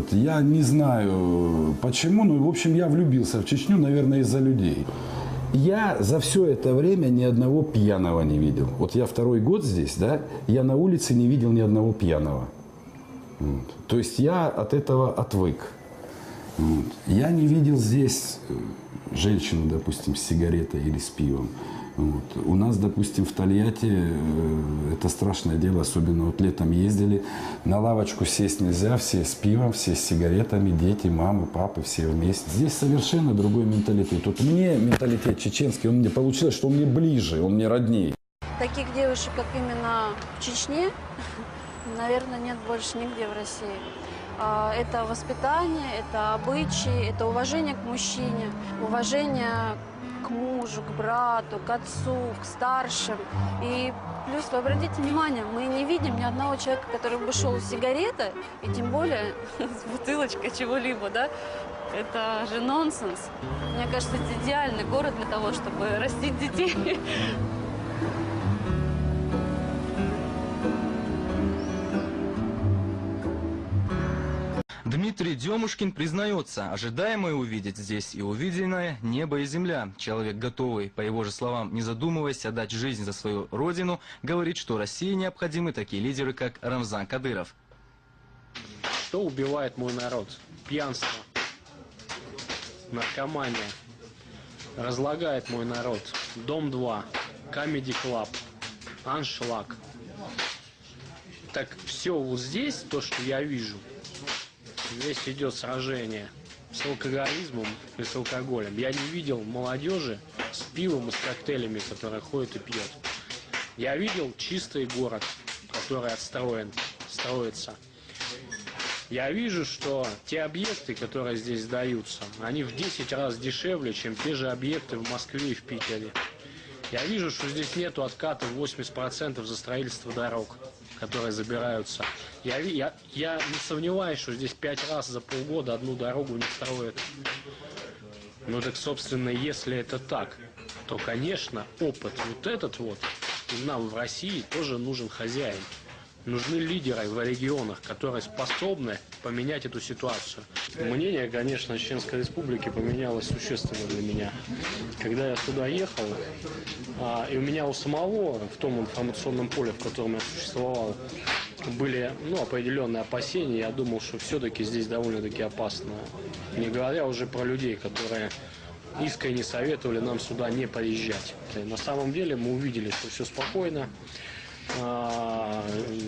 Вот. Я не знаю почему, но, в общем, я влюбился в Чечню, наверное, из-за людей. Я за все это время ни одного пьяного не видел. Вот я второй год здесь, да, я на улице не видел ни одного пьяного. Вот. То есть я от этого отвык. Вот. Я не видел здесь женщину, допустим, с сигаретой или с пивом. Вот. У нас, допустим, в Тольятти это страшное дело, особенно вот летом ездили, на лавочку сесть нельзя, все с пивом, все с сигаретами, дети, мамы, папы, все вместе. Здесь совершенно другой менталитет. Вот мне менталитет чеченский, он мне получилось, что он мне ближе, он мне роднее. Таких девушек, как именно в Чечне, наверное, нет больше нигде в России. Это воспитание, это обычаи, это уважение к мужчине, уважение к мужу, к брату, к отцу, к старшим. И плюс, вы обратите внимание, мы не видим ни одного человека, который бы шел с сигаретой, и тем более с бутылочкой чего-либо, да? Это же нонсенс. Мне кажется, это идеальный город для того, чтобы растить детей. Дмитрий Демушкин признается, ожидаемое увидеть здесь и увиденное небо и земля. Человек, готовый, по его же словам, не задумываясь, отдать жизнь за свою родину, говорит, что России необходимы такие лидеры, как Рамзан Кадыров. Что убивает мой народ? Пьянство, наркомания. Разлагает мой народ. Дом-2, Comedy Club, аншлаг. Так все вот здесь, то, что я вижу, здесь идет сражение с алкоголизмом и с алкоголем. Я не видел молодежи с пивом и с коктейлями, которая ходит и пьет. Я видел чистый город, который отстроен, строится. Я вижу, что те объекты, которые здесь сдаются, они в 10 раз дешевле, чем те же объекты в Москве и в Питере. Я вижу, что здесь нету откатов 80% за строительство дорог, которые забираются. Я не сомневаюсь, что здесь 5 раз за полгода одну дорогу не строят. Ну так, собственно, если это так, то, конечно, опыт вот этот вот, и нам в России тоже нужен хозяин. Нужны лидеры в регионах, которые способны поменять эту ситуацию. Мнение, конечно, Чеченской Республики поменялось существенно для меня. Когда я туда ехал, и у меня у самого в том информационном поле, в котором я существовал, были определенные опасения. Я думал, что все-таки здесь довольно-таки опасно. Не говоря уже про людей, которые искренне советовали нам сюда не поезжать. И на самом деле мы увидели, что все спокойно.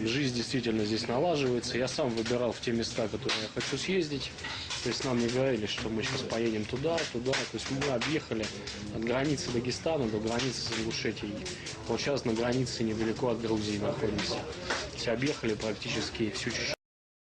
Жизнь действительно здесь налаживается. Я сам выбирал в те места, которые я хочу съездить. То есть нам не говорили, что мы сейчас поедем туда, туда. То есть мы объехали от границы Дагестана до границы с Ингушетией. Вот сейчас на границе недалеко от Грузии находимся. То есть объехали практически всю Чечню.